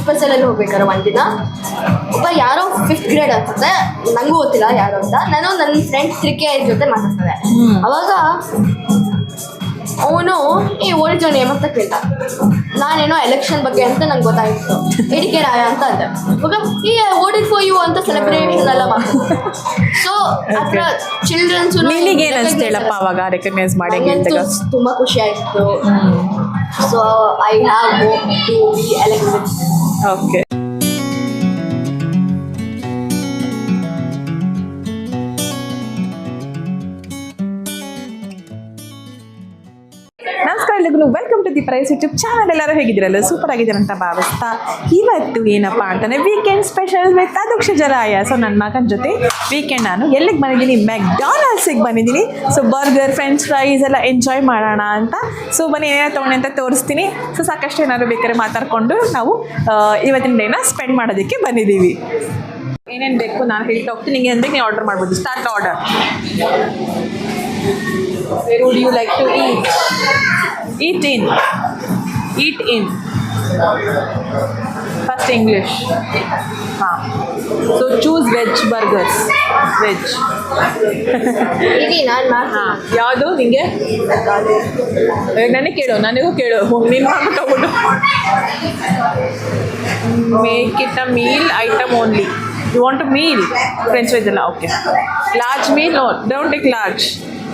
ಬಸ್ಸಲ್ಲಿ ಹೋಗ್ಬೇಕಾದ್ರೆ ಒಂದಿನ ಒಬ್ಬ ಯಾರೋ 5th grade ಅನ್ಸುತ್ತೆ, ನನಗೂ ಗೊತ್ತಿಲ್ಲ ಯಾರು ಅಂತ. ನಾನು ನನ್ನ ಫ್ರೆಂಡ್ ತ್ರಿಕೆ ಜೊತೆ ಮಾತಾಡ್ತಿದ್ದೆ. ಅವಾಗ ಅವನು ಓಡಿಜೋನ್ ಏಮಂತ ಕೇಳ್ದ. ನಾನೇನೋ ಎಲೆಕ್ಷನ್ ಬಗ್ಗೆ ಅಂತ ನಂಗೆ ಗೊತ್ತಾಯಿತು. ಎಡಿಕೆ ರಾಯ ಅಂತ ಅಂದೆ. ಇವಾಗ ಓಡಿಡ್ ಫಾರ್ ಯು ಅಂತ ಸೆಲೆಬ್ರೇಷನ್ ಎಲ್ಲ ಮಾಡ್ತಾರೆ. ಸೊ ಹತ್ರ ಚಿಲ್ಡ್ರನ್ಸ್ ಅವಾಗ ರೆಕಗ್ನೈಸ್ ಮಾಡಿ ತುಂಬ ಖುಷಿ ಆಯಿತು. So I have hope to be elected. Okay. ನಮಸ್ಕಾರ ಎಲ್ಲರಿಗೂ, welcome to the Price YouTube channel. ಎಲ್ಲರೂ ಹೇಗಿದ್ದೀರಲ್ಲ? ಸೂಪರ್ ಆಗಿದ್ದಾರೆ ಅಂತ ಭಾವಿಸ್ತಾ ಇವತ್ತು ಏನಪ್ಪ ಅಂತಂದರೆ ವೀಕೆಂಡ್ ಸ್ಪೆಷಲ್ ವಿತ್ ಅದಕ್ಷ ಜರಾಯ. ಸೊ ನನ್ನ ಮಗನ ಜೊತೆ ವೀಕೆಂಡ್ ನಾನು ಎಲ್ಲಿಗೆ ಬಂದಿದ್ದೀನಿ? ಮೆಕ್ಡಾನಲ್ಡ್ಸಿಗೆ ಬಂದಿದ್ದೀನಿ. ಸೊ ಬರ್ಗರ್, ಫ್ರೆಂಚ್ ಫ್ರೈಸ್ ಎಲ್ಲ ಎಂಜಾಯ್ ಮಾಡೋಣ ಅಂತ. ಸೊ ಬನ್ನಿ ಏನೇನು ತೊಗೊಂಡೆ ಅಂತ ತೋರಿಸ್ತೀನಿ. ಸೊ ಸಾಕಷ್ಟು ಏನಾದ್ರು ಬೇಕಾದ್ರೆ ಮಾತಾಡ್ಕೊಂಡು ನಾವು ಇವತ್ತಿನ ಡೇನ ಸ್ಪೆಂಡ್ ಮಾಡೋದಕ್ಕೆ ಬಂದಿದ್ದೀವಿ. ಏನೇನು ಬೇಕು ನಾನು ಹೇಳ್ತಾ ಹೋಗ್ತೀನಿ, ನಿಮಗೆ ಅಂದರೆ ನೀವು ಆರ್ಡರ್ ಮಾಡ್ಬೋದು. Start order. Where would you like to eat? Eat in. Eat in. First English. So choose veg burgers. Veg. ಯಾವುದು ನಿಮಗೆ? ನನಗೆ ಕೇಳು, ನನಗೂ ಕೇಳು. ನೀನು ಮಾಡ್ಬಿಟ್ಟು make it a meal item only. You want a meal? French fries ಎಲ್ಲ okay. Large meal? No, don't take large.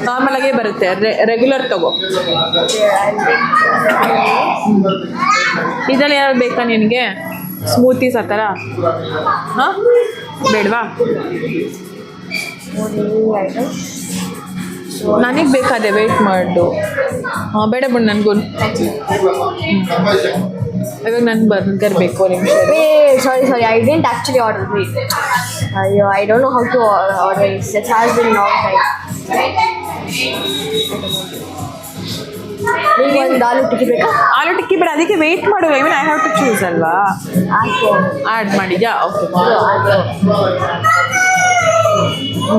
Normal ಆಗೇ ಬರುತ್ತೆ, ರೆಗ್ಯುಲರ್ ತಗೋ. ಇದರಲ್ಲಿ ಯಾರು ಬೇಕಾ ನಿನಗೆ? ಸ್ಮೂತೀಸ್ ಆ ಥರ? ಹಾಂ, ಬೇಡವಾ? ನನಗೆ ಬೇಕಾದೆ ವೆಯ್ಟ್ ಮಾಡು. ಹಾಂ, ಬೇಡ ಬಿಡು ನನಗೂ. ಇವಾಗ ನನ್ಗೆ ಬರ್ಗರ್ ಬೇಕು. ನಿಮಿಷ. Sorry, I didn't actually order. ಅಯ್ಯೋ, I don't know how to order. It has been long time. ನಿಮ್ಗೆ ಒಂದು ಆಲೂ ಟಿಕ್ಕಿ ಬೇಕಾ? ಆಲೂ ಟಿಕ್ಕಿ ಬೇಡ, ಅದಕ್ಕೆ ವೆಯ್ಟ್ ಮಾಡು. I mean I have to choose ಅಲ್ವಾ? ಆ್ಯಡ್ ಮಾಡಿದ್ಯಾ? ಓಕೆ.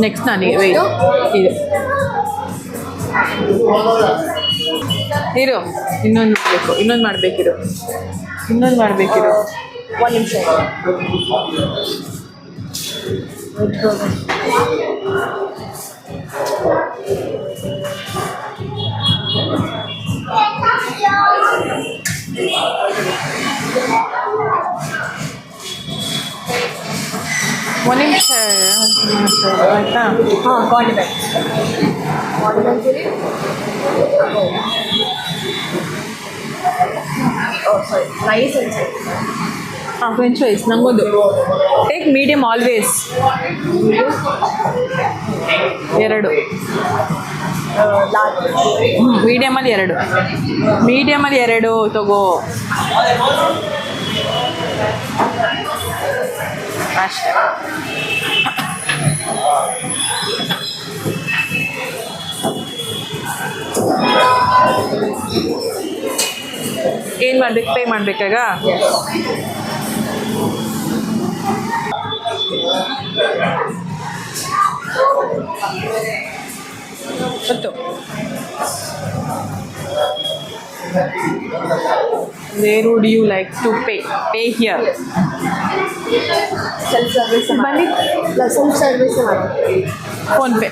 ನೆಕ್ಸ್ಟ್ ನನಗೆ ವೆಯ್ಟ್ ಇದು ಇರು. ಇನ್ನೊಂದು ಬೇಕು, ಇನ್ನೊಂದು ಮಾಡಬೇಕಿರು. ಒಂದು ನಿಮಿಷ. ಒಂದು ನಿಮಿಷ ಆಯಿತಾ? ಹಾಂ, ಕಾಂಡಿಮೆಂಟ್ ರೈಸ್ ಅಂಡ್ ಹಾಂ, ಫ್ರೆಂಚ್ ಫ್ರೈಸ್ ನಂಗೊಂದು. Take medium always. 2. ಮೀಡಿಯಮಲ್ಲಿ 2 ತಗೋ ಅಷ್ಟೇ. ಏನು ಮಾಡ್ಬೇಕು? ಪೇ ಮಾಡಬೇಕಾಗ? ಗೊತ್ತು. Where would you like to pay? Pay here. Self service ಬನ್ನಿ. ಸೆಲ್ಫ್ ಸರ್ವಿಸ್ ಮಾಡಿ. ಫೋನ್ಪೇ.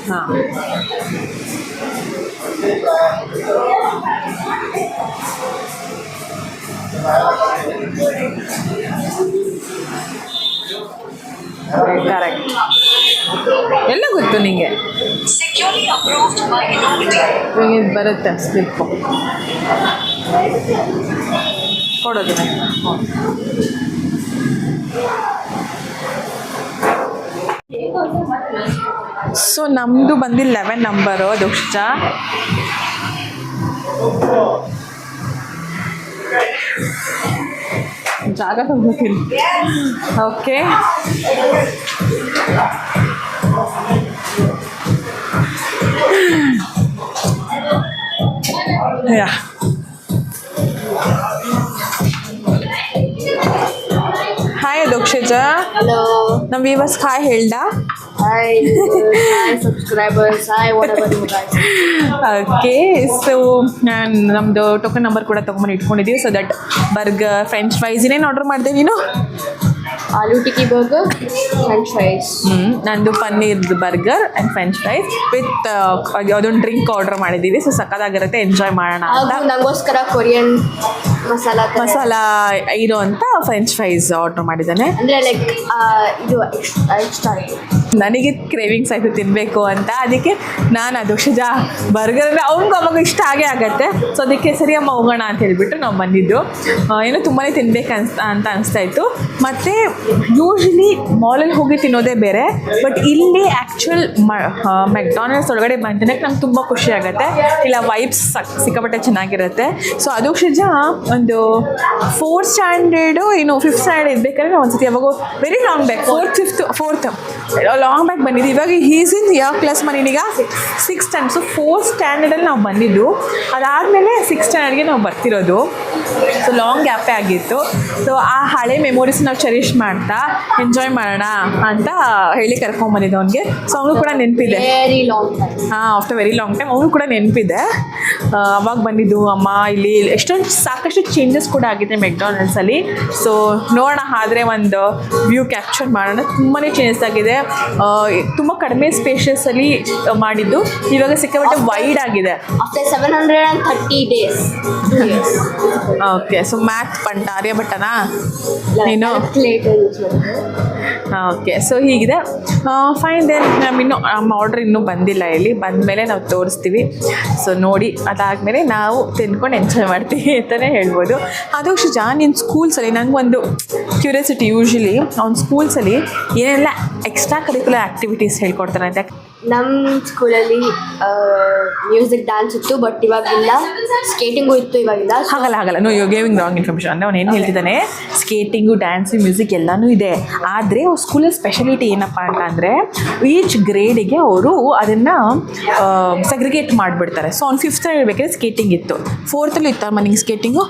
ಹಾಂ, ಕರೆಕ್ಟ್. ಎಲ್ಲ ಗೊತ್ತು ನಿಂಗೆ. ಇದು ಬರುತ್ತೆ ಸ್ಲಿಪ್ಪು ಕೊಡೋದು. ಸೊ ನಮ್ಮದು ಬಂದು 11 ನಂಬರು ದಕ್ಷ. ಜಾಗ ತಗೋತೀನಿ. ಓಕೆ, ಯಾ ಅದುಕ್ಷಜ ಹಲೋ ನಮ್ಮ ವ್ಯೂವರ್ಸ್ ಹಾಯ್ ಹೇಳ್ದ. Hi subscribers hi whatever you guys. Okay so ನಾನು ನಮ್ಮದು ಟೋಕನ್ ನಂಬರ್ ಕೂಡ ತೊಗೊಂಬಂದು ಇಟ್ಕೊಂಡಿದ್ದೀವಿ. So that burger French fries ಇನ್ನೇನು ಆರ್ಡರ್ ಮಾಡಿದೆ ನೀನು? Aloo tikki burger French fries. ನಂದು ಪನ್ನೀರ್ದು burger and french fries with ಯಾವುದೊಂದು ಡ್ರಿಂಕ್ ಆರ್ಡರ್ ಮಾಡಿದ್ದೀವಿ. ಸೊ ಸಕ್ಕತ್ತಾಗಿರುತ್ತೆ, ಎಂಜಾಯ್ ಮಾಡೋಣ ಅಂತ. ಹಾಗೂ ನಂಗೋಸ್ಕರ ಕೊರಿಯನ್ ಮಸಾಲ ಇರೋ ಅಂತ ಫ್ರೆಂಚ್ ಫ್ರೈಸ್ ಆರ್ಡರ್ ಮಾಡಿದ್ದಾನೆ. ಅಂದರೆ ಲೈಕ್ ಇದು ಎಕ್ಸ್ಟ್ರಾ ನನಗೆ ಕ್ರೇವಿಂಗ್ಸ್ ಆಯಿತು ತಿನ್ನಬೇಕು ಅಂತ. ಅದಕ್ಕೆ ನಾನು ಅದುಕ್ಷಜ ಬರ್ಗರ್ ಅಂದರೆ ಅವ್ನಿಗೂ ಅವಾಗ ಇಷ್ಟ ಆಗೇ ಆಗುತ್ತೆ. ಸೊ ಅದಕ್ಕೆ ಸರಿ ಅಮ್ಮ ಹೋಗೋಣ ಅಂತ ಹೇಳಿಬಿಟ್ಟು ನಾವು ಬಂದಿದ್ದು. ಏನೋ ತುಂಬಾ ತಿನ್ಬೇಕು ಅಂತ ಅನಿಸ್ತಾ ಇತ್ತು. ಮತ್ತು ಯೂಶ್ವಲಿ ಮಾಲಲ್ಲಿ ಹೋಗಿ ತಿನ್ನೋದೇ ಬೇರೆ, ಬಟ್ ಇಲ್ಲಿ ಆ್ಯಕ್ಚುಲ್ ಮೆಕ್ಡಾನಲ್ಡ್ಸ್ ಒಳಗಡೆ ಬಂದಿದ್ದಕ್ಕೆ ನಂಗೆ ತುಂಬ ಖುಷಿ ಆಗುತ್ತೆ. ಇಲ್ಲ ವೈಬ್ಸ್ ಸಿಕ್ಕಾಪಟ್ಟೆ ಚೆನ್ನಾಗಿರುತ್ತೆ. ಸೊ ಅದುಕ್ಷಜ ಒಂದು 4th ಸ್ಟ್ಯಾಂಡರ್ಡು ಇನ್ನು 5th ಸ್ಟ್ಯಾಂಡರ್ಡ್ ಇರಬೇಕಾದ್ರೆ ನಾವು ಒಂದ್ಸತಿ ಯಾವಾಗ very long back 4th long back ಬಂದಿದ್ದು. ಇವಾಗ ಈಸ್ ಇನ್ ಯಾವ ಕ್ಲಾಸ್ ಮನೇನೀಗ 6th ಸ್ಟ್ಯಾಂಡರ್ಡ್. ಸೊ 4th ಸ್ಟ್ಯಾಂಡರ್ಡಲ್ಲಿ ನಾವು ಬಂದಿದ್ದು. ಅದಾದಮೇಲೆ 6th ಸ್ಟ್ಯಾಂಡರ್ಡ್ಗೆ ನಾವು ಬರ್ತಿರೋದು. ಸೊ ಲಾಂಗ್ ಗ್ಯಾಪೇ ಆಗಿತ್ತು. ಸೊ ಆ ಹಳೆ ಮೆಮೊರೀಸ್ ನಾವು ಚೆರಿಷ್ ಮಾಡ್ತಾ ಎಂಜಾಯ್ ಮಾಡೋಣ ಅಂತ ಹೇಳಿ ಕರ್ಕೊಂಡ್ಬಂದಿದ್ದು ಅವನಿಗೆ. ಸೊ ಅವನು ಕೂಡ ನೆನಪಿದೆ. Very long time. After very long time ಅವನು ಕೂಡ ನೆನಪಿದೆ. ಅವಾಗ ಬಂದಿದ್ದು ಅಮ್ಮ ಇಲ್ಲಿ ಎಷ್ಟೊಂದು ಸಾಕಷ್ಟು ಚೇಂಜಸ್ ಕೂಡ ಆಗಿದೆ ಮೆಕ್ಡಾನಲ್ಡ್ಸಲ್ಲಿ. ಸೊ ನೋಡೋಣ, ಆದರೆ ಒಂದು ವ್ಯೂ ಕ್ಯಾಪ್ಚರ್ ಮಾಡೋಣ. ತುಂಬಾ ಚೇಂಜಸ್ ಆಗಿದೆ. ತುಂಬ ಕಡಿಮೆ ಸ್ಪೇಷಿಯಸ್ಸಲ್ಲಿ ಮಾಡಿದ್ದು ಇವಾಗ ಸಿಕ್ಕಾಪಟ್ಟೆ ವೈಡ್ ಆಗಿದೆ. After 730 days. Okay, so math ಪಂಟ ಆರ್ಯಭಟ್ಟನಾ ನೀನು? ಓಕೆ, ಸೊ ಹೀಗಿದೆ. ಫೈನ್ ದೆನ್ ಇನ್ನೂ ನಮ್ಮ ಆರ್ಡ್ರ್ ಇನ್ನೂ ಬಂದಿಲ್ಲ. ಇಲ್ಲಿ ಬಂದಮೇಲೆ ನಾವು ತೋರಿಸ್ತೀವಿ. ಸೊ ನೋಡಿ ಅದಾದಮೇಲೆ ನಾವು ತಿನ್ಕೊಂಡು ಎಂಜಾಯ್ ಮಾಡ್ತೀವಿ ಅಂತಲೇ ಹೇಳ್ಬೋದು. ಅದುಕ್ಷಜ ನಿನ್ನ ಸ್ಕೂಲ್ಸಲ್ಲಿ ನನಗೊಂದು ಕ್ಯೂರಿಯಾಸಿಟಿ, ಯೂಶ್ವಲಿ ಅವ್ನ ಸ್ಕೂಲ್ಸಲ್ಲಿ ಏನೆಲ್ಲ ಎಕ್ಸ್ಟ್ರಾ ಕರಿಕ್ಯುಲರ್ ಆ್ಯಕ್ಟಿವಿಟೀಸ್ ಹೇಳ್ಕೊಡ್ತಾರೆ ಅಂತ. ನಮ್ಮ ಸ್ಕೂಲಲ್ಲಿ ಮ್ಯೂಸಿಕ್ ಡ್ಯಾನ್ಸ್ ಇತ್ತು, ಬಟ್ ಇವಾಗಿಲ್ಲ. ಸ್ಕೇಟಿಂಗು ಇತ್ತು, ಇವಾಗಿಲ್ಲ. ಆಗಲ್ಲ ನೋ ಯು ಗೇವಿಂಗ್ ರಾಂಗ್ ಇನ್ಫಾರ್ಮೇಷನ್. ಅಂದರೆ ಅವ್ನು ಏನು ಹೇಳ್ತಿದ್ದಾನೆ, ಸ್ಕೇಟಿಂಗು ಡ್ಯಾನ್ಸು ಮ್ಯೂಸಿಕ್ ಎಲ್ಲನೂ ಇದೆ. ಆದರೆ ಅವ್ರ ಸ್ಕೂಲಲ್ಲಿ ಸ್ಪೆಷಾಲಿಟಿ ಏನಪ್ಪ ಅಂತ ಅಂದರೆ ಈಚ್ ಗ್ರೇಡಿಗೆ ಅವರು ಅದನ್ನು ಸೆಗ್ರಿಗೇಟ್ ಮಾಡಿಬಿಡ್ತಾರೆ. ಸೊ ಅವ್ನು 5th ಸ್ಟ್ಯಾಂಡರ್ಡ್ ಬೇಕಾದ್ರೆ ಸ್ಕೇಟಿಂಗ್ ಇತ್ತು, 4th ಇತ್ತು ಮನೆಗೆ ಸ್ಕೇಟಿಂಗು.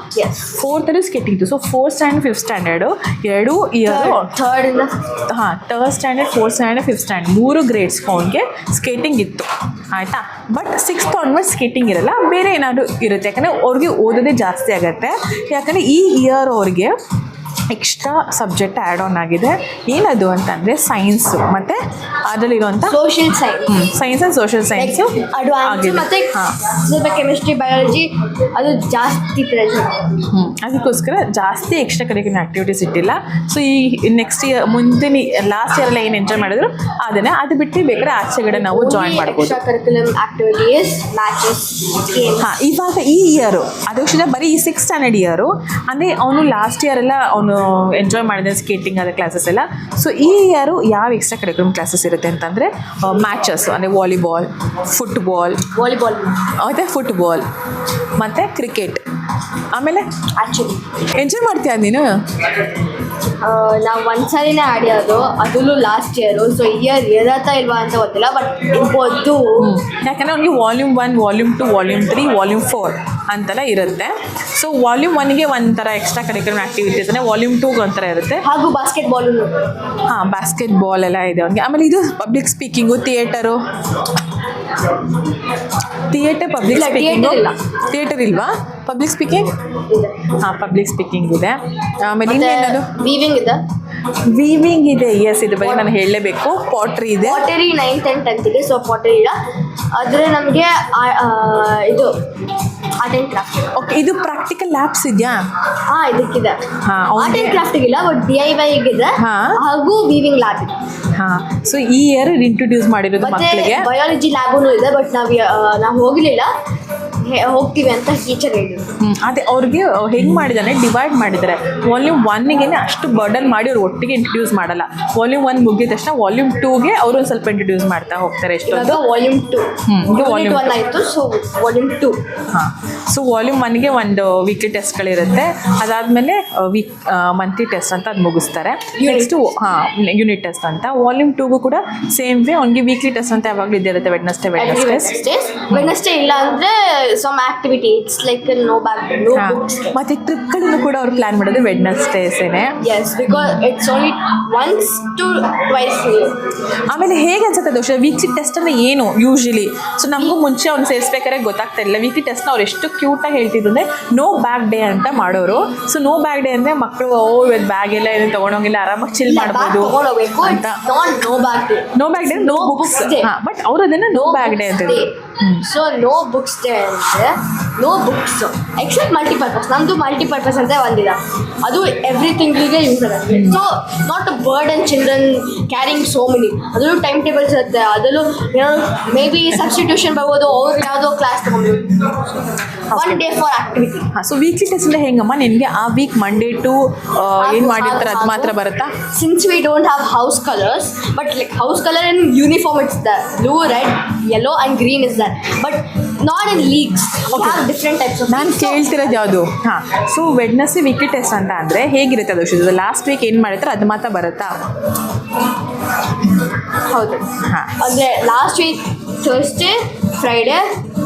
4th ಸ್ಕೇಟಿಂಗ್ ಇತ್ತು. So 4th standard 5th standard 2 year. 3rd standard 4th standard 5th standard 3 grades ಅವನಿಗೆ ಸ್ಕೇಟಿಂಗ್ ಇತ್ತು, ಆಯಿತಾ. ಬಟ್ 6th ಆನ್ವರ್ಡ್ ಸ್ಕೇಟಿಂಗ್ ಇರಲ್ಲ, ಬೇರೆ ಏನಾದರೂ ಇರುತ್ತೆ. ಯಾಕಂದರೆ ಅವ್ರಿಗೆ ಓದೋದೇ ಜಾಸ್ತಿ ಆಗುತ್ತೆ. ಯಾಕಂದರೆ ಈ ಇಯರ್ ಅವ್ರಿಗೆ ಎಕ್ಸ್ಟ್ರಾ ಸಬ್ಜೆಕ್ಟ್ ಆ್ಯಡ್ ಆನ್ ಆಗಿದೆ. ಏನದು ಅಂತಂದರೆ ಸೈನ್ಸು ಮತ್ತು ಅದರಲ್ಲಿರುವಂಥ social science, science and social science advance ಮತ್ತು ಸ್ವಲ್ಪ ಕೆಮಿಸ್ಟ್ರಿ ಬಯಾಲಜಿ ಅದು ಜಾಸ್ತಿ ಪ್ರೆಷರ್. ಅದಕ್ಕೋಸ್ಕರ ಜಾಸ್ತಿ ಎಕ್ಸ್ಟ್ರಾ ಕರಿಕ್ಯುಲರ್ ಆ್ಯಕ್ಟಿವಿಟೀಸ್ ಇಟ್ಟಿಲ್ಲ. ಸೊ ಈ ನೆಕ್ಸ್ಟ್ ಇಯರ್ ಮುಂದಿನ ಲಾಸ್ಟ್ ಇಯರೆಲ್ಲ ಏನು ಎಂಜಾಯ್ ಮಾಡಿದ್ರು ಅದನ್ನು, ಅದು ಬಿಟ್ಟು ಬೇಕಾದ್ರೆ ಆಚೆಗಡೆ ನಾವು ಜಾಯಿನ್ ಮಾಡ್ಬೋದು. ಎಕ್ಸ್ಟ್ರಾ ಕರಿಕ್ಯುಲಮ್ ಆ್ಯಕ್ಟಿವಿಟೀಸ್, ಮ್ಯಾಚಸ್, ಹಾಂ. ಇವಾಗ ಈ ಇಯರು ಅದುಕ್ಷಜ ಬರೀ ಈ 6th ಸ್ಟ್ಯಾಂಡರ್ಡ್ ಇಯರು ಅಂದರೆ ಅವನು ಲಾಸ್ಟ್ ಇಯರ್ ಎಲ್ಲ ಅವನು ಎಂಜಾಯ್ ಮಾಡಿದೆ ಸ್ಕೇಟಿಂಗ್ ಅದ ಕ್ಲಾಸಸ್ ಎಲ್ಲ. ಸೊ ಈ ಇಯರು ಯಾವ ಎಕ್ಸ್ಟ್ರಾ ಕರಿಕ್ಯುಲಮ್ ಕ್ಲಾಸಸ್ ಇರುತ್ತೆ ಅಂತಂದರೆ ಮ್ಯಾಚಸ್ ಅಂದರೆ ವಾಲಿಬಾಲ್, ಫುಟ್ಬಾಲ್ ಮತ್ತು ಫುಟ್ಬಾಲ್ ಮತ್ತು ಕ್ರಿಕೆಟ್. ಆಮೇಲೆ ಆ್ಯಕ್ಚುಲಿ ಎಂಜಾಯ್ ಮಾಡ್ತೀಯ ನೀನು? ನಾವು ಒಂದ್ಸರಿನೇ ಆಡಿಯೋದು, ಅದೂ ಲಾಸ್ಟ್ ಇಯರು. ಸೊ ಇಯರ್ ಇರತ್ತಾ ಇಲ್ವಾ ಅಂತ ಗೊತ್ತಿಲ್ಲ, ಬಟ್ ಇರ್ಬೋದು. ಯಾಕಂದರೆ ಅವ್ನಿಗೆ ವಾಲ್ಯೂಮ್ 1, ವಾಲ್ಯೂಮ್ 2, ವಾಲ್ಯೂಮ್ 3, ವಾಲ್ಯೂಮ್ 4 ಅಂತೆಲ್ಲ ಇರುತ್ತೆ. ಸೊ ವಾಲ್ಯೂಮ್ 1ಗೆ ಒಂಥರ ಎಕ್ಸ್ಟ್ರಾ ಕರಿಕ್ಯುಲರ್ ಆ್ಯಕ್ಟಿವಿಟೀಸ್ ಅಂದರೆ ವಾಲ್ಯೂಮ್ 2ಗೆ ಒಂಥರ ಇರುತ್ತೆ. ಹಾಗೂ ಬಾಸ್ಕೆಟ್ಬಾಲು. ಹಾಂ, ಬಾಸ್ಕೆಟ್ಬಾಲ್ ಎಲ್ಲ ಇದೆ ಅವನಿಗೆ. ಆಮೇಲೆ ಇದು public speaking, theatre public speaking. Theatre ಇಲ್ವಾ? Public speaking? ಹಾಂ, ಪಬ್ಲಿಕ್ ಸ್ಪೀಕಿಂಗ್ ಇದೆ. ಆಮೇಲೆ ಇನ್ನೇನದು ವೀವಿಂಗ್ ಇದೆ. ಎಸ್, ಇದ್ರ ಬಗ್ಗೆ ನಾನು ಹೇಳಲೇಬೇಕು. ಪಾಟ್ರಿ ಇದೆ. ಪಾಟರಿ 9th and 10th ಇದೆ. ಸೊ ಪಾಟರಿ ಇಲ್ಲ, ಆದರೆ ನಮಗೆ ಇದು ಆರ್ಟ್ ಆ್ಯಂಡ್ ಕ್ರಾಫ್ಟ್. ಓಕೆ, ಇದು ಪ್ರಾಕ್ಟಿಕಲ್ ಲ್ಯಾಬ್ಸ್ ಇದೆಯಾ? ಹಾಂ, ಇದಕ್ಕಿದೆ. ಹಾಂ, ಆರ್ಟ್ ಆ್ಯಂಡ್ ಕ್ರಾಫ್ಟಿಗಿಲ್ಲ, ಬಟ್ DIY ಇದೆ. ಹಾಗೂ ವೀವಿಂಗ್ ಲ್ಯಾಬ್ ಇದೆ. ಹಾಂ, ಸೊ ಈ ಇಯರ್ ಇಂಟ್ರೊಡ್ಯೂಸ್ ಮಾಡಿರೋದು ಮಕ್ಕಳಿಗೆ. ಬಯಾಲಜಿ ಲ್ಯಾಬೂ ಇದೆ, ಬಟ್ ನಾವು ಹೋಗಲಿಲ್ಲ. ಹೋಗ್ತೀವಿ ಅಂತ ಟೀಚರ್ ಹೇಳಿದ್ರು. ಅದೇ ಅವ್ರಿಗೆ ಹೆಂಗೆ ಮಾಡಿದಾನೆ, ಡಿವೈಡ್ ಮಾಡಿದ್ದಾರೆ. ವಾಲ್ಯೂಮ್ 1ಗೆ ಅಷ್ಟು ಬರ್ಡನ್ ಮಾಡಿ ಅವ್ರು ಒಟ್ಟಿಗೆ ಇಂಟ್ರೊಡ್ಯೂಸ್ ಮಾಡಲ್ಲ. ವಾಲ್ಯೂಮ್ 1 ಮುಗಿದ ತಕ್ಷಣ ವಾಲ್ಯೂಮ್ 2ಗೆ ಅವರು ಒಂದು ಸ್ವಲ್ಪ ಇಂಟ್ರೊಡ್ಯೂಸ್ ಮಾಡ್ತಾ ಹೋಗ್ತಾರೆ. ಎಷ್ಟೊಂದು ವಾಲ್ಯೂಮ್ 2 ವಾಲ್ಯೂಮ್ 1 ಆಯಿತು. So volume 2. ಹಾಂ, ಸೊ ವಾಲ್ಯೂಮ್ 1ಗೆ ಒಂದು ವೀಕ್ಲಿ ಟೆಸ್ಟ್ಗಳಿರುತ್ತೆ. ಅದಾದಮೇಲೆ ಮಂತ್ಲಿ ಟೆಸ್ಟ್ ಅಂತ ಅದು ಮುಗಿಸ್ತಾರೆ. ನೆಕ್ಸ್ಟು ಯೂನಿಟ್ ಟೆಸ್ಟ್ ಅಂತ. ವಾಲ್ಯೂಮ್ 2ಗೂ ಕೂಡ ಸೇಮ್ ವೇ ಅವ್ನಿಗೆ ವೀಕ್ಲಿ ಟೆಸ್ಟ್ ಅಂತ ಯಾವಾಗಲೂ ಇದ್ದೇ ಇರುತ್ತೆ. ವೆಡ್ನಸ್ಡೇ ಇಲ್ಲ ಅಂದರೆ some activity. It's like a no back, no books. ಮತ್ತೆ ಟ್ರಿಪ್ಗಳನ್ನು ಕೂಡ ಅವ್ರು ಪ್ಲಾನ್ ಮಾಡೋದು ವೆಡ್ನೆಸ್ಡೇಸೇನೆ. Yes, because it's only once to twice a year. ಆಮೇಲೆ ಹೇಗೆ ಅನ್ಸುತ್ತೆ ದೋಷ ವೀಕ್ಲಿ ಟೆಸ್ಟ್ ಅಂದರೆ ಏನು ಯೂಶಲಿ? ಸೊ ನಮಗೂ ಮುಂಚೆ ಅವ್ನು ಸೇರಿಸ್ಬೇಕಾದ್ರೆ ಗೊತ್ತಾಗ್ತಾ ಇಲ್ಲ. ವೀಕ್ಲಿ ಟೆಸ್ಟ್ನ ಅವ್ರು ಎಷ್ಟು ಕ್ಯೂಟಾಗಿ ಹೇಳ್ತಿದ್ರು ಅಂದರೆ ನೋ ಬ್ಯಾಗ್ ಡೇ ಅಂತ ಮಾಡೋರು. ಸೊ ನೋ ಬ್ಯಾಗ್ ಡೇ ಅಂದರೆ ಮಕ್ಕಳು ಇವತ್ತು ಬ್ಯಾಗ್ ಎಲ್ಲ ಏನು ತೊಗೊಂಡೋಗಿಲ್ಲ, ಆರಾಮಾಗಿ ಚಿಲ್ ಮಾಡ್ಬೋದು ಅಂತ. No bag day no books. But ಅವ್ರು ಅದನ್ನು ನೋ ಬ್ಯಾಗ್ ಡೇ ಅಂತ. ಸೊ ನೋ ಬುಕ್ಸ್ ಡೇ ಅಂದರೆ ನೋ ಬುಕ್ಸ್ ಎಕ್ಸೆಪ್ಟ್ ಮಲ್ಟಿಪರ್ಪಸ್. ನಮ್ಮದು ಮಲ್ಟಿಪರ್ಪಸ್ ಅಂತ ಒಂದಿದೆ, ಅದು ಎವ್ರಿ ತಿಂಗಳಿಗೆ ಯೂಸ್ ಆಗುತ್ತೆ. So not a burden and children carrying so many. ಅದರಲ್ಲೂ ಟೈಮ್ ಟೇಬಲ್ಸ್ ಇರುತ್ತೆ, ಅದರಲ್ಲೂ ಏನೋ ಮೇ ಬಿ ಸಬ್ಸ್ಟಿಟ್ಯೂಷನ್ ಬರ್ಬೋದು, ಅವ್ರು ಯಾವುದೋ ಕ್ಲಾಸ್ ತೊಗೊಂಡು one day for activity. So weekly test ಹೆಂಗಮ್ಮ ನಿನಗೆ ಆ ವೀಕ್ ಮಂಡೇ ಟು ಏನು ಮಾಡಿರ್ತಾರೆ ಅದು ಮಾತ್ರ ಬರುತ್ತಾ? Since we don't have house colours, but like house colour in uniform it's the blue, red, yellow and green is there, but not in leagues. Different types of. ನಾನು ಕೇಳ್ತಿರೋದು ಯಾವುದು? ಹಾಂ, so Wednesday weekly test ಅಂತ ಅಂದರೆ ಹೇಗಿರುತ್ತೆ ಅದು? Last week ಏನು ಮಾಡಿರ್ತಾರೆ ಅದು ಮಾತ್ರ ಬರುತ್ತಾ? ಹೌದು. ಹಾಂ, ಅಂದರೆ ಲಾಸ್ಟ್ ವೀಕ್ ಥರ್ಸ್ಡೇ, ಫ್ರೈಡೇ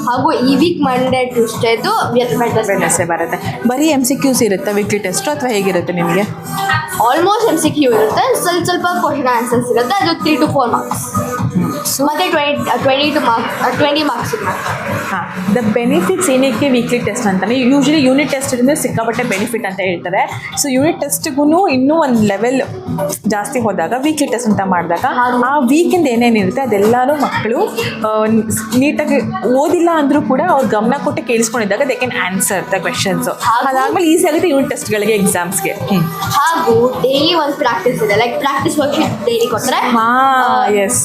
ಹಾಗೂ ಈ ವೀಕ್ ಮಂಡೇ ಟ್ಯೂಸ್ಡೇದು ವೆಡ್ನೆಸ್ಡೇ ಬರುತ್ತೆ. ಬರೀ MCQs ಇರುತ್ತೆ ವೀಕ್ಲಿ ಟೆಸ್ಟು ಅಥವಾ ಹೇಗಿರುತ್ತೆ ನಿಮಗೆ? ಆಲ್ಮೋಸ್ಟ್ MCQ ಇರುತ್ತೆ, ಸ್ವಲ್ಪ ಕ್ವಶನ್ ಆನ್ಸರ್ಸ್ ಇರುತ್ತೆ, ಅದು 3 to 4 ಮಾರ್ಕ್ಸ್. ಮತ್ತೆ 20 ಮಾರ್ಕ್ಸ್. ಹಾಂ, ದ ಬೆನಿಫಿಟ್ಸ್ ಏನಕ್ಕೆ ವೀಕ್ಲಿ ಟೆಸ್ಟ್ ಅಂತಾನೆ? ಯೂಶಲಿ ಯೂನಿಟ್ ಟೆಸ್ಟ್ ಇருந்து ಸಿಕ್ಕಾಪಟ್ಟೆ ಬೆನಿಫಿಟ್ ಅಂತ ಹೇಳ್ತಾರೆ. ಸೊ ಯೂನಿಟ್ ಟೆಸ್ಟ್ಗೂ ಇನ್ನೂ ಒಂದು ಲೆವೆಲ್ ಜಾಸ್ತಿ ಹೋದಾಗ ವೀಕ್ಲಿ ಟೆಸ್ಟ್ ಅಂತ ಮಾಡಿದಾಗ ಆ ವೀಕಿಂದ ಏನೇನಿರುತ್ತೆ ಅದೆಲ್ಲನೂ ಮಕ್ಕಳು ನೀಟಾಗಿ ಓದಿಲ್ಲ ಅಂದರೂ ಕೂಡ ಅವ್ರು ಗಮನ ಕೊಟ್ಟು ಕೇಳಿಸ್ಕೊಂಡಿದ್ದಾಗ they can answer the questions. ಅದಾದಮೇಲೆ ಈಸಿ ಆಗುತ್ತೆ ಯೂನಿಟ್ ಟೆಸ್ಟ್ಗಳಿಗೆ, ಎಕ್ಸಾಮ್ಸ್ಗೆ. ಹಾಗೂ ಡೈಲಿ ಒಂದು ಪ್ರಾಕ್ಟೀಸ್ ಇದೆ, ಲೈಕ್ ಪ್ರಾಕ್ಟೀಸ್ ವರ್ಕ್ಷೀಟ್ ಡೈಲಿ ಕೊಡ್ತಾರೆ. ಹಾಂ, ಎಸ್.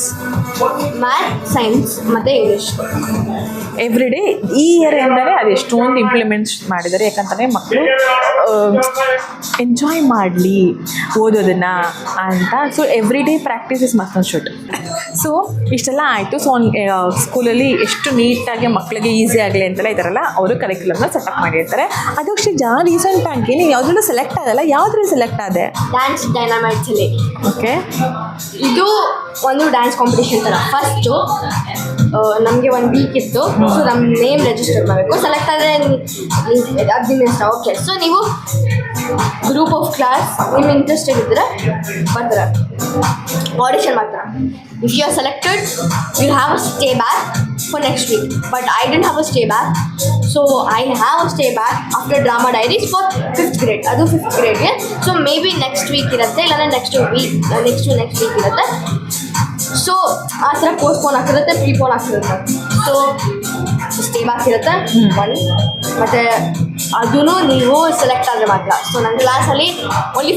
ಮ್ಯಾಥ್, ಸೈನ್ಸ್ ಮತ್ತು ಇಂಗ್ಲೀಷ್ ಎವ್ರಿ ಡೇ. ಈ ಇಯರಿಂದಲೇ ಅದು ಎಷ್ಟೊಂದು ಇಂಪ್ಲಿಮೆಂಟ್ಸ್ ಮಾಡಿದ್ದಾರೆ, ಯಾಕಂತಂದರೆ ಮಕ್ಕಳು ಎಂಜಾಯ್ ಮಾಡಲಿ ಓದೋದನ್ನು ಅಂತ. So every day practice is must should. So ಇಷ್ಟೆಲ್ಲ ಆಯಿತು. ಸೊ ಸ್ಕೂಲಲ್ಲಿ ಎಷ್ಟು ನೀಟಾಗಿ ಮಕ್ಕಳಿಗೆ ಈಸಿ ಆಗಲಿ ಅಂತೆಲ್ಲ ಈ ಥರ ಎಲ್ಲ ಅವರು ಕರಿಕ್ಯುಲಮ್ನ ಸೆಟಪ್ ಮಾಡಿರ್ತಾರೆ. ಅದಕ್ಕೆ ರೀಸೆಂಟಾಗಿ ನೀವು ಯಾವುದ್ರಲ್ಲೂ ಸೆಲೆಕ್ಟ್ ಆಗಲ್ಲ, ಯಾವುದ್ರಲ್ಲಿ ಸೆಲೆಕ್ಟ್ ಆದೆ? ಡ್ಯಾನ್ಸ್ ಡೈನಾಮೈಟ್ಸಲ್ಲಿ. ಓಕೆ, ಇದು ಒಂದು ಡ್ಯಾನ್ಸ್ ಕಾಂಪಿಟೇಷನ್ ಥರ. ಫಸ್ಟು ನಮಗೆ 1 ವೀಕ್ ಇತ್ತು. ಸೊ ನಮ್ಮ ನೇಮ್ ರಿಜಿಸ್ಟರ್ ಮಾಡಬೇಕು. ಸೆಲೆಕ್ಟ್ ಆದರೆ 10 ದಿನ. ಓಕೆ, ಸೊ ನೀವು ಗ್ರೂಪ್ ಆಫ್ ಕ್ಲಾಸ್ ನಿಮ್ಗೆ ಇಂಟ್ರೆಸ್ಟೆಡ್ ಇದ್ದರೆ ಬರ್ತಾರೆ, ಆಡಿಷನ್ ಮಾಡ್ತಾರೆ. If you are selected you have a stay back for next week. But I didn't have a stay back, so I have a stay back after drama diaries for 5th grade. ಅದು 5th gradeಗೆ. So maybe next week ಇರುತ್ತೆ, ಇಲ್ಲಾಂದರೆ next week ಇರುತ್ತೆ. So ಆ ಥರ postpone ಆಗ್ತಿರುತ್ತೆ, prepone ಆಗ್ತಿರುತ್ತೆ. So stay back ಇರುತ್ತೆ 1, ಮತ್ತು ಅದೂ ನೀವು ಸೆಲೆಕ್ಟ್ ಆದರೆ ಮಾತ್ರ. ಸೊ ನನ್ನ ಕ್ಲಾಸಲ್ಲಿ ಓನ್ಲಿ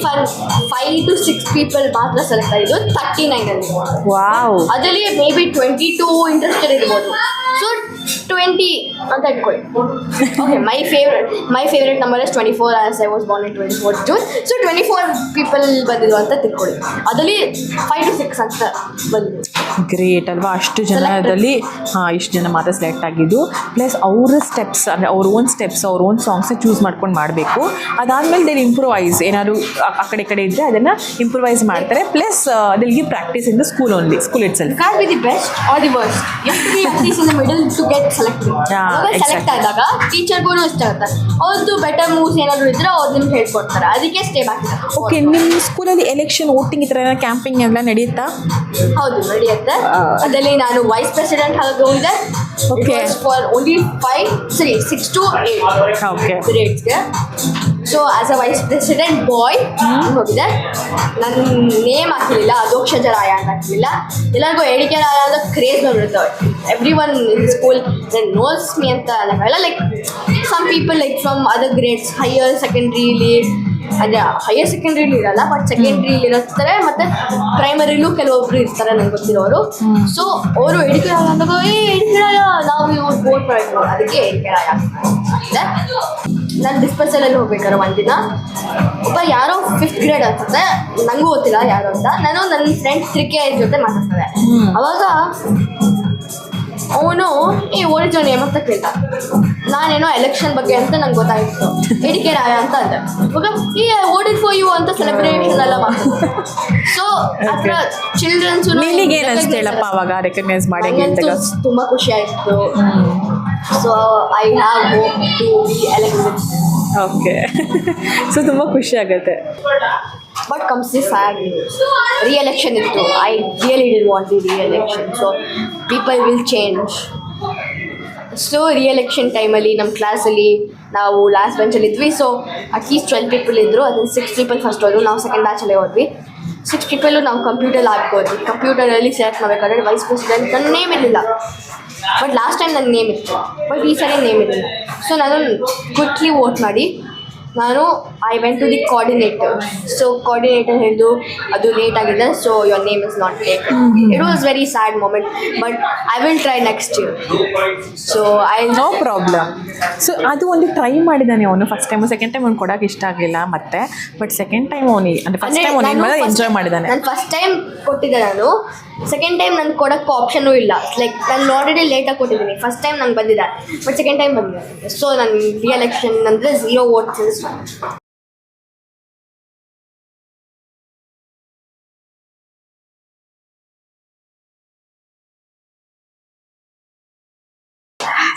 5 to 6 ಪೀಪಲ್ ಮಾತ್ರ ಸೆಲೆಕ್ಟ್ ಆಗಿದ್ದು 39ಅಲ್ಲಿ. ವಾವ್. ಅದರಲ್ಲಿ ಮೇ ಬಿ 22 ಇಂಟ್ರೆಸ್ಟೆಡ್ ಇರ್ಬೋದು. ಸೊ 20 ಅಂತ ಇಟ್ಕೊಳ್ಳಿ. Okay, my favourite number is 24 as I was born in 24 June. So 24 people ಬಂದಿದ್ರು ಅಂತ ತಿಳ್ಕೊಳ್ಳಿ. ಅದರಲ್ಲಿ 5 to 6 ಅಂತ ಬಂದಿದ್ರು. ಗ್ರೇಟ್ ಅಲ್ವಾ? ಅಷ್ಟು ಜನದಲ್ಲಿ ಇಷ್ಟು ಜನ ಮಾತ್ರ ಸೆಲೆಕ್ಟ್ ಆಗಿದ್ದು. ಪ್ಲಸ್ ಅವರ ಸ್ಟೆಪ್ಸ್ ಅಂದರೆ ಅವ್ರ ಓನ್ ಸ್ಟೆಪ್ಸ್, ಅವ್ರ ಓನ್ ಸಾಂಗ್ಸೇ ಚೂಸ್ ಮಾಡ್ಕೊಂಡು ಮಾಡಬೇಕು. ಅದಾದಮೇಲೆ ದೇಲ್ ಇಂಪ್ರೂವೈಸ್, ಏನಾದ್ರು ಆ ಕಡೆ ಇದ್ದರೆ ಅದನ್ನು ಇಂಪ್ರೂವೈಸ್ ಮಾಡ್ತಾರೆ. Plus they'll give practice in the school only, school itself. Can't be the best or the worst. You have to be at least in the middle to get selected. Select ಆದಾಗ ಟೀಚರ್ಗೂ ಇಷ್ಟ ಆಗುತ್ತೆ. ಅವ್ರದ್ದು better moves ಏನಾದರೂ ಇದ್ದರೆ ಅವ್ರು ನಿಮ್ಗೆ ಹೇಳ್ಕೊಡ್ತಾರೆ, ಅದಕ್ಕೆ ಸ್ಟೇ ಬ್ಯಾಕ್. ಓಕೆ, ನಿಮ್ಮ ಸ್ಕೂಲಲ್ಲಿ ಎಲೆಕ್ಷನ್, ವೋಟಿಂಗ್ ಈ ಥರ ಏನೋ ಕ್ಯಾಂಪಿಂಗ್ ಎಲ್ಲ ನಡೆಯುತ್ತಾ? ಹೌದು, ನಡೆಯುತ್ತೆ. ಅದರಲ್ಲಿ ನಾನು ವೈಸ್ ಪ್ರೆಸಿಡೆಂಟ್ ಆಗೋಗಿದೆ. Okay, for only 6 to 8 okay ಗ್ರೇಡ್ಸ್ಗೆ. So as a vice president boy ಹೋಗಿದೆ. ನನ್ನ ನೇಮ್ ಹಾಕಲಿಲ್ಲ, ಅದೋಕ್ಷಜ ರಾಯ ಅಂತ ಹಾಕಲಿಲ್ಲ. ಎಲ್ಲರಿಗೂ ಎಡಿಕೆ ರಾಯ ಅಂತ ಕ್ರೇಜ್ ಬಂದ್ಬಿಡುತ್ತೆ. Everyone in school knows me ಅಂತ ಅನ್ನೋಲ್ಲ. Like some people like from other grades, higher ಸೆಕೆಂಡ್ರಿಲಿ, ಅಂದರೆ ಹೈಯರ್ ಸೆಕೆಂಡ್ರಿಲಿ ಇರಲ್ಲ, ಬಟ್ ಸೆಕೆಂಡ್ರಿಲಿ ಇರ್ತಾರೆ, ಮತ್ತು ಪ್ರೈಮರಿಲೂ ಕೆಲವೊಬ್ರು ಇರ್ತಾರೆ ನಂಗೆ ಗೊತ್ತಿರೋರು. ಸೊ ಅವರು ಎಡಿಕೆ ರಾಯ ಅಂದಾಗ ಎಡಿಕೆ ರಾಯ ನಾವು ಇವ್ರು ವೋಟ್ ಮಾಡಬೇಕು, ಅದಕ್ಕೆ ಎಡಿಕೆ ರಾಯ ಇದೆ. ನಾನು ಡಿಸ್ಪೆನ್ಸರಲ್ಲಿ ಹೋಗ್ಬೇಕಾದ್ರೆ ಒಂದಿನ ಒಬ್ಬ ಯಾರೋ 5th grade ಅನ್ಸುತ್ತೆ, ನನಗೂ ಗೊತ್ತಿಲ್ಲ ಯಾರು ಅಂತ. ನಾನು ನನ್ನ ಫ್ರೆಂಡ್ ತ್ರಿಕೆ ಜೊತೆ ಮಾತಾಡ್ತಾರೆ. ಅವಾಗ ಅವನು ಓಡಿಸೋ ನೇಮ್ ಅಂತ ಕೇಳ್ದ. ನಾನೇನೋ ಎಲೆಕ್ಷನ್ ಬಗ್ಗೆ ಅಂತ ನಂಗೆ ಗೊತ್ತಾಯಿತು, ಎಡಿಕೆ ರಾಯ ಅಂತ ಅಂದೆ. ಇವಾಗ ಓಡಿಡ್ ಫಾರ್ ಯು ಅಂತ ಸೆಲೆಬ್ರೇಷನ್ ಎಲ್ಲ ಮಾಡ್ತಾರೆ. ಸೊ ಆ ಥರ ಚಿಲ್ಡ್ರನ್ಸು ಅವಾಗ ರೆಕಗ್ನೈಸ್ ಮಾಡಿ ತುಂಬ ಖುಷಿ ಆಯಿತು. So I have hope to be elected. Okay. So ತುಂಬ ಖುಷಿ ಆಗುತ್ತೆ. But comes the sad news. Re-election ittu. I really didn't want the re-election. So people will change. So re-election ಟೈಮಲ್ಲಿ ನಮ್ಮ ಕ್ಲಾಸಲ್ಲಿ ನಾವು ಲಾಸ್ಟ್ ಬೆಂಚಲ್ಲಿ ಇದ್ವಿ. ಸೊ ಅಟ್ಲೀಸ್ಟ್ 12 ಪೀಪಲ್ ಇದ್ದರು, ಅದನ್ನು 6 ಪೀಪಲ್ ಫಸ್ಟ್ ಹೋದ್ರು, ನಾವು ಸೆಕೆಂಡ್ ಬ್ಯಾಚಲ್ಲೇ ಹೋದ್ವಿ. 6 ಪೀಪಲ್ಲು ನಾವು ಕಂಪ್ಯೂಟರ್ ಹಾಕ್ಬೋದ್ವಿ. ಕಂಪ್ಯೂಟರಲ್ಲಿ ಸೆಲೆಕ್ಟ್ ಮಾಡಬೇಕಾದ್ರೆ ವೈಸ್ ಪ್ರೆಸಿಡೆಂಟ್ ನನ್ನ ನೇಮ್ ಇರಲಿಲ್ಲ. ಬಟ್ ಲಾಸ್ಟ್ ಟೈಮ್ ನನ್ನ ನೇಮ್ ಇತ್ತು, ಬಟ್ ಈ ಸರಿ ನೇಮ್ ಇರಲಿಲ್ಲ. ಸೊ ನಾನು ಕ್ವಿಕ್ಲಿ ವೋಟ್ ಮಾಡಿ I went to the coordinator. So coordinator ಹೇಳಿದ್ರು ಅದು ಲೇಟ್ ಆಗಿದೆ, so your name is not taken. It was very sad moment, but I will try next year. So no problem. So ಅದು ಒಂದು try ಮಾಡಿದ್ದಾನೆ ಅವನು first time. Second time ಅವ್ನು ಕೊಡೋಕೆ ಇಷ್ಟ ಆಗಲಿಲ್ಲ ಮತ್ತೆ, ಬಟ್ ಸೆಕೆಂಡ್ ಟೈಮ್ ಅವನಿಗೆ ಅಂದರೆ ಫಸ್ಟ್ ಟೈಮ್ ಅವನಿಗೆ ಎಂಜಾಯ್ ಮಾಡಿದ್ದಾನೆ. ನಾನು ಫಸ್ಟ್ ಟೈಮ್ ಕೊಟ್ಟಿದ್ದೆ, ನಾನು ಸೆಕೆಂಡ್ ಟೈಮ್ ನಂಗೆ ಕೊಡೋಕ್ಕೆ ಆಪ್ಷನೂ ಇಲ್ಲ. ಲೈಕ್ ನಾನು ಆಲ್ರೆಡಿ ಲೇಟಾಗಿ ಕೊಟ್ಟಿದ್ದೀನಿ. ಫಸ್ಟ್ ಟೈಮ್ ನಂಗೆ ಬಂದಿದೆ, ಬಟ್ ಸೆಕೆಂಡ್ ಟೈಮ್ ಬಂದಿದೆ. ಸೊ ನನ್ನ ರಿ-ಎಲೆಕ್ಷನ್ ಅಂದರೆ 0 votes.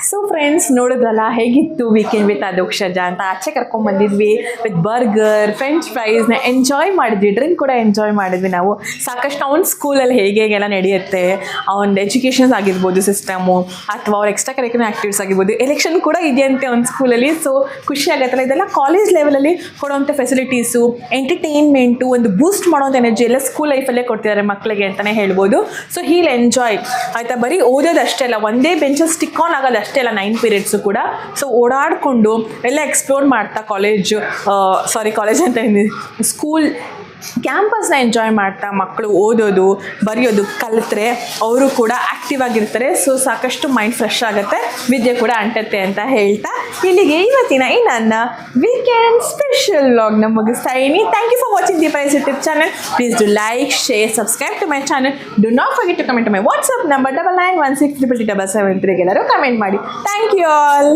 ಸೊ ಫ್ರೆಂಡ್ಸ್, ನೋಡಿದ್ರಲ್ಲ ಹೇಗಿತ್ತು ವೀಕೆಂಡ್ ವಿತ್ ಅಧೋಕ್ಷಜ ಅಂತ. ಆಚೆ ಕರ್ಕೊಂಡ್ಬಂದಿದ್ವಿ ವಿತ್ ಬರ್ಗರ್, ಫ್ರೆಂಚ್ ಫ್ರೈಸ್ನ ಎಂಜಾಯ್ ಮಾಡಿದ್ವಿ. ಡ್ರಿಂಕ್ ಕೂಡ ಎಂಜಾಯ್ ಮಾಡಿದ್ವಿ ನಾವು ಸಾಕಷ್ಟು. ಅವ್ನ ಸ್ಕೂಲಲ್ಲಿ ಹೇಗೆಲ್ಲ ನಡೆಯುತ್ತೆ, ಅವ್ನ ಎಜುಕೇಷನ್ಸ್ ಆಗಿರ್ಬೋದು ಸಿಸ್ಟಮು, ಅಥವಾ ಅವ್ರ ಎಕ್ಸ್ಟ್ರಾ ಕರಿಕ್ಯುಲರ್ ಆ್ಯಕ್ಟಿವಿಟೀಸ್ ಆಗಿರ್ಬೋದು. ಎಲೆಕ್ಷನ್ ಕೂಡ ಇದೆಯಂತೆ ಅವ್ನ ಸ್ಕೂಲಲ್ಲಿ. ಸೊ ಖುಷಿ ಆಗುತ್ತಲ್ಲ, ಇದೆಲ್ಲ ಕಾಲೇಜ್ ಲೆವೆಲಲ್ಲಿ ಕೊಡುವಂಥ ಫೆಸಿಲಿಟೀಸು, ಎಂಟರ್ಟೈನ್ಮೆಂಟು, ಒಂದು ಬೂಸ್ಟ್ ಮಾಡೋವಂಥ ಎನರ್ಜಿ ಎಲ್ಲ ಸ್ಕೂಲ್ ಲೈಫಲ್ಲೇ ಕೊಡ್ತಿದ್ದಾರೆ ಮಕ್ಕಳಿಗೆ ಅಂತಲೇ ಹೇಳ್ಬೋದು. ಸೊ ಹೀಲ್ ಎಂಜಾಯ್ ಆಯಿತಾ. ಬರೀ ಓದೋದಷ್ಟೇ ಅಲ್ಲ, ಒಂದೇ ಬೆಂಚಲ್ಲಿ ಸ್ಟಿಕ್ ಆನ್ ಆಗೋದು ಅಷ್ಟೇ ಅಲ್ಲ, 9 ಪೀರಿಯಡ್ಸು ಕೂಡ. ಸೊ ಓಡಾಡಿಕೊಂಡು ಎಲ್ಲ ಎಕ್ಸ್ಪ್ಲೋರ್ ಮಾಡ್ತಾ ಕಾಲೇಜ್ ಅಂತ ಸ್ಕೂಲ್ ಕ್ಯಾಂಪಸ್ನ ಎಂಜಾಯ್ ಮಾಡ್ತಾ ಮಕ್ಕಳು ಓದೋದು ಬರೆಯೋದು ಕಲಿತ್ರೆ ಅವರು ಕೂಡ ಆ್ಯಕ್ಟಿವ್ ಆಗಿರ್ತಾರೆ. ಸೊ ಸಾಕಷ್ಟು ಮೈಂಡ್ ಫ್ರೆಶ್ ಆಗುತ್ತೆ, ವಿದ್ಯೆ ಕೂಡ ಅಂಟತ್ತೆ ಅಂತ ಹೇಳ್ತಾ ಇಲ್ಲಿಗೆ ಇವತ್ತಿನ ಈ ನನ್ನ ವೀಕೆಂಡ್ ಸ್ಪೆಷಲ್ ವ್ಲಾಗ್ನ ಮುಗಿಸ್ತಾ ಇದ್ದೀನಿ. Thank you for watching the Price YouTube channel. Please do like, share, subscribe to my channel. Do not forget to comment to my WhatsApp number 9916337773. ಎಲ್ಲರೂ ಕಮೆಂಟ್ ಮಾಡಿ. Thank you all.